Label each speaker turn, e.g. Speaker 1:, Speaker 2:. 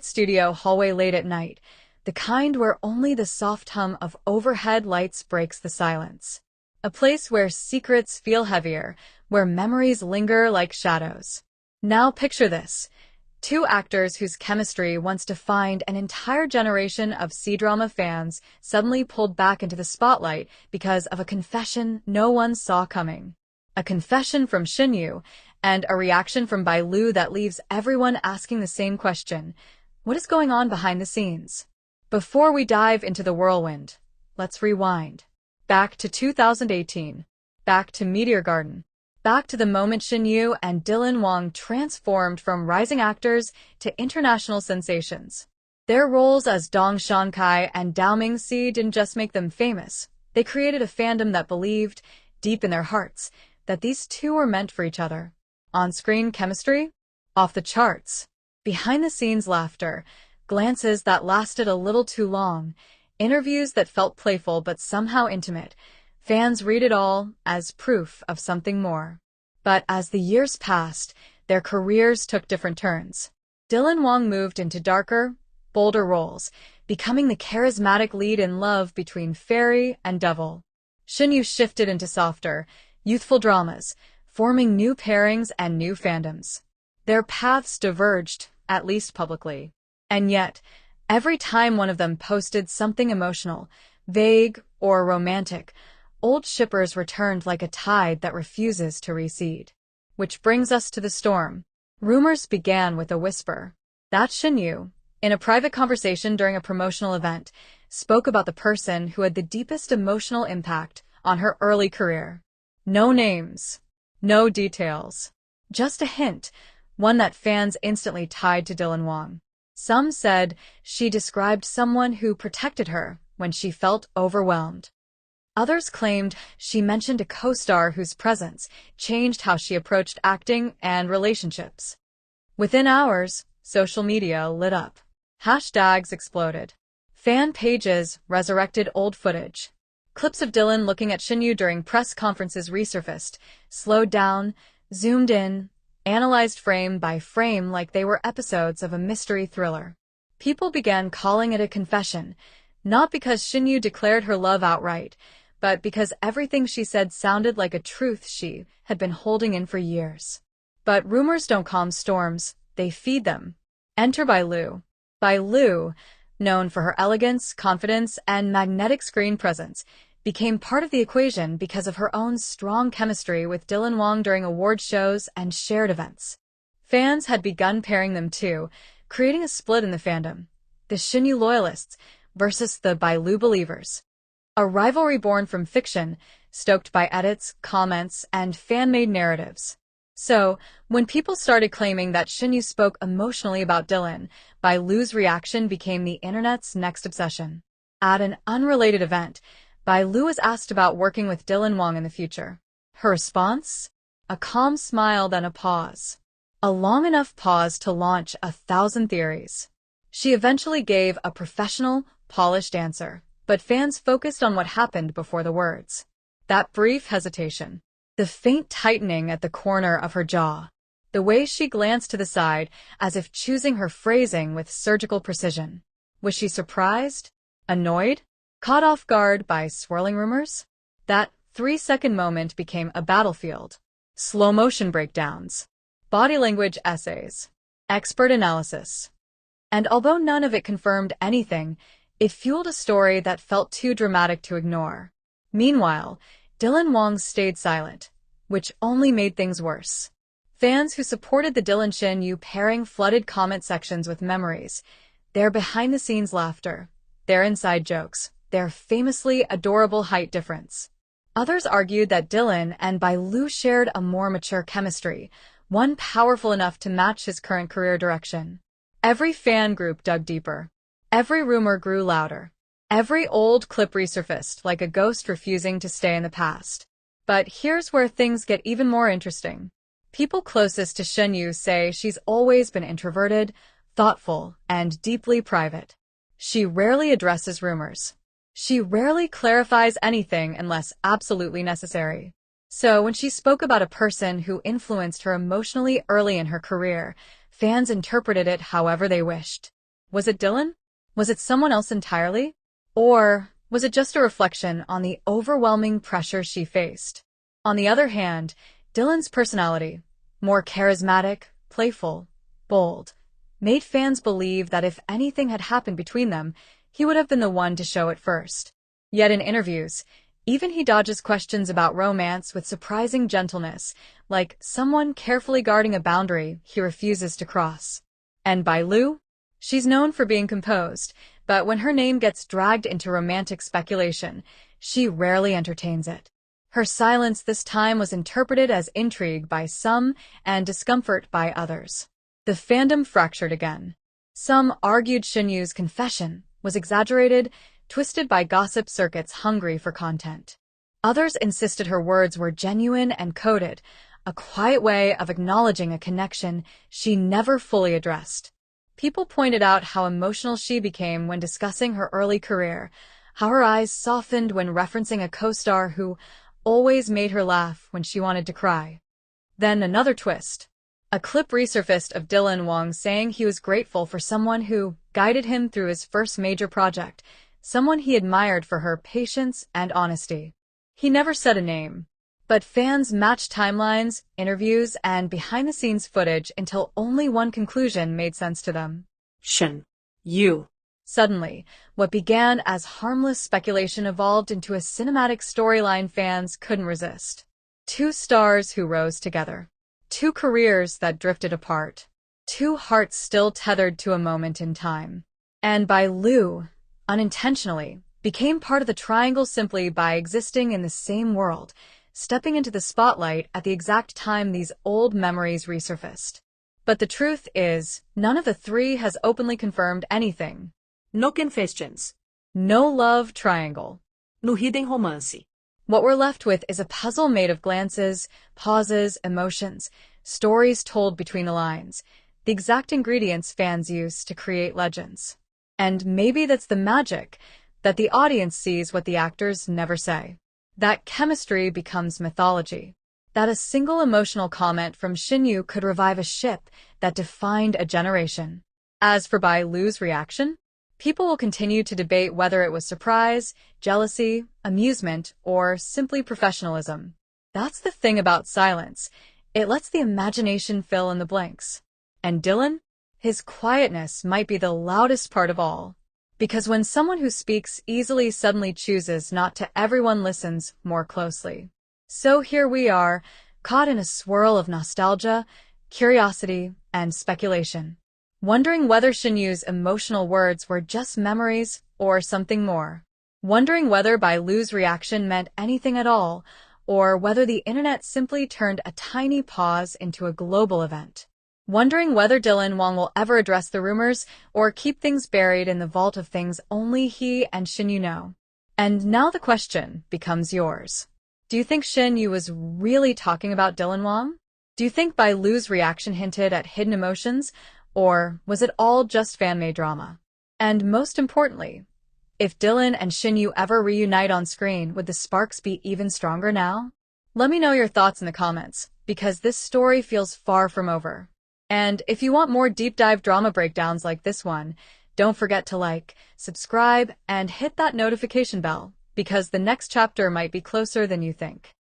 Speaker 1: studio hallway late at night, the kind where only the soft hum of overhead lights breaks the silence. A place where secrets feel heavier, where memories linger like shadows. Now picture this. Two actors whose chemistry once defined an entire generation of C-drama fans suddenly pulled back into the spotlight because of a confession no one saw coming. A confession from Shen Yue, and a reaction from Bai Lu that leaves everyone asking the same question: what is going on behind the scenes? Before we dive into the whirlwind, let's rewind. Back to 2018. Back to Meteor Garden. Back to the moment Shen Yue and Dylan Wang transformed from rising actors to international sensations. Their roles as Dong Shankai and Dao Mingxi didn't just make them famous. They created a fandom that believed, deep in their hearts, that these two were meant for each other. On-screen chemistry? Off the charts. Behind-the-scenes laughter, glances that lasted a little too long, interviews that felt playful but somehow intimate. Fans read it all as proof of something more. But as the years passed, their careers took different turns. Dylan Wang moved into darker, bolder roles, becoming the charismatic lead in Love Between Fairy and Devil. Shen Yue shifted into softer, youthful dramas, forming new pairings and new fandoms. Their paths diverged, at least publicly. And yet, every time one of them posted something emotional, vague, or romantic, old shippers returned like a tide that refuses to recede. Which brings us to the storm. Rumors began with a whisper. That Shen Yue, in a private conversation during a promotional event, spoke about the person who had the deepest emotional impact on her early career. No names, no details. Just a hint, one that fans instantly tied to Dylan Wang. Some said she described someone who protected her when she felt overwhelmed. Others claimed she mentioned a co-star whose presence changed how she approached acting and relationships. Within hours, social media lit up. Hashtags exploded. Fan pages resurrected old footage. Clips of Dylan looking at Shen Yue during press conferences resurfaced, slowed down, zoomed in, analyzed frame by frame like they were episodes of a mystery thriller. People began calling it a confession, not because Shen Yue declared her love outright, but because everything she said sounded like a truth she had been holding in for years. But rumors don't calm storms, they feed them. Enter Bai Lu. Bai Lu, known for her elegance, confidence, and magnetic screen presence, became part of the equation because of her own strong chemistry with Dylan Wang during award shows and shared events. Fans had begun pairing them too, creating a split in the fandom. The Shen Yue loyalists versus the Bai Lu believers. A rivalry born from fiction, stoked by edits, comments, and fan-made narratives. So, when people started claiming that Shen Yue spoke emotionally about Dylan, Bai Lu's reaction became the internet's next obsession. At an unrelated event, Bai Lu was asked about working with Dylan Wang in the future. Her response? A calm smile, then a pause. A long enough pause to launch 1,000 theories. She eventually gave a professional, polished answer, but fans focused on what happened before the words. That brief hesitation. The faint tightening at the corner of her jaw. The way she glanced to the side, as if choosing her phrasing with surgical precision. Was she surprised? Annoyed? Caught off guard by swirling rumors? That 3-second moment became a battlefield. Slow-motion breakdowns. Body language essays. Expert analysis. And although none of it confirmed anything, it fueled a story that felt too dramatic to ignore. Meanwhile, Dylan Wang stayed silent, which only made things worse. Fans who supported the Dylan-Shen Yue pairing flooded comment sections with memories, their behind-the-scenes laughter, their inside jokes, their famously adorable height difference. Others argued that Dylan and Bai Lu shared a more mature chemistry, one powerful enough to match his current career direction. Every fan group dug deeper. Every rumor grew louder. Every old clip resurfaced like a ghost refusing to stay in the past. But here's where things get even more interesting. People closest to Shen Yue say she's always been introverted, thoughtful, and deeply private. She rarely addresses rumors. She rarely clarifies anything unless absolutely necessary. So when she spoke about a person who influenced her emotionally early in her career, fans interpreted it however they wished. Was it Dylan? Was it someone else entirely? Or was it just a reflection on the overwhelming pressure she faced? On the other hand, Dylan's personality, more charismatic, playful, bold, made fans believe that if anything had happened between them, he would have been the one to show it first. Yet in interviews, even he dodges questions about romance with surprising gentleness, like someone carefully guarding a boundary he refuses to cross. And Bai Lu? She's known for being composed, but when her name gets dragged into romantic speculation, she rarely entertains it. Her silence this time was interpreted as intrigue by some and discomfort by others. The fandom fractured again. Some argued Shen Yue's confession was exaggerated, twisted by gossip circuits hungry for content. Others insisted her words were genuine and coded, a quiet way of acknowledging a connection she never fully addressed. People pointed out how emotional she became when discussing her early career, how her eyes softened when referencing a co-star who always made her laugh when she wanted to cry. Then another twist. A clip resurfaced of Dylan Wang saying he was grateful for someone who guided him through his first major project, someone he admired for her patience and honesty. He never said a name, but fans matched timelines, interviews, and behind-the-scenes footage until only one conclusion made sense to them.
Speaker 2: Shen Yue.
Speaker 1: Suddenly, what began as harmless speculation evolved into a cinematic storyline fans couldn't resist. Two stars who rose together. Two careers that drifted apart. Two hearts still tethered to a moment in time. And Bai Lu, unintentionally, became part of the triangle simply by existing in the same world, stepping into the spotlight at the exact time these old memories resurfaced. But the truth is, none of the three has openly confirmed anything.
Speaker 2: No confessions.
Speaker 1: No love triangle.
Speaker 2: No hidden romance.
Speaker 1: What we're left with is a puzzle made of glances, pauses, emotions, stories told between the lines, the exact ingredients fans use to create legends. And maybe that's the magic, that the audience sees what the actors never say. That chemistry becomes mythology. That a single emotional comment from Shen Yue could revive a ship that defined a generation. As for Bai Lu's reaction, people will continue to debate whether it was surprise, jealousy, amusement, or simply professionalism. That's the thing about silence. It lets the imagination fill in the blanks. And Dylan? His quietness might be the loudest part of all. Because when someone who speaks easily suddenly chooses not to, everyone listens more closely. So here we are, caught in a swirl of nostalgia, curiosity, and speculation. Wondering whether Shen Yue's emotional words were just memories or something more. Wondering whether Bai Lu's reaction meant anything at all, or whether the internet simply turned a tiny pause into a global event. Wondering whether Dylan Wang will ever address the rumors or keep things buried in the vault of things only he and Shen Yue know. And now the question becomes yours. Do you think Shen Yue was really talking about Dylan Wang? Do you think Bai Lu's reaction hinted at hidden emotions? Or was it all just fan-made drama? And most importantly, if Dylan and Shen Yue ever reunite on screen, would the sparks be even stronger now? Let me know your thoughts in the comments, because this story feels far from over. And if you want more deep dive drama breakdowns like this one, don't forget to like, subscribe, and hit that notification bell, because the next chapter might be closer than you think.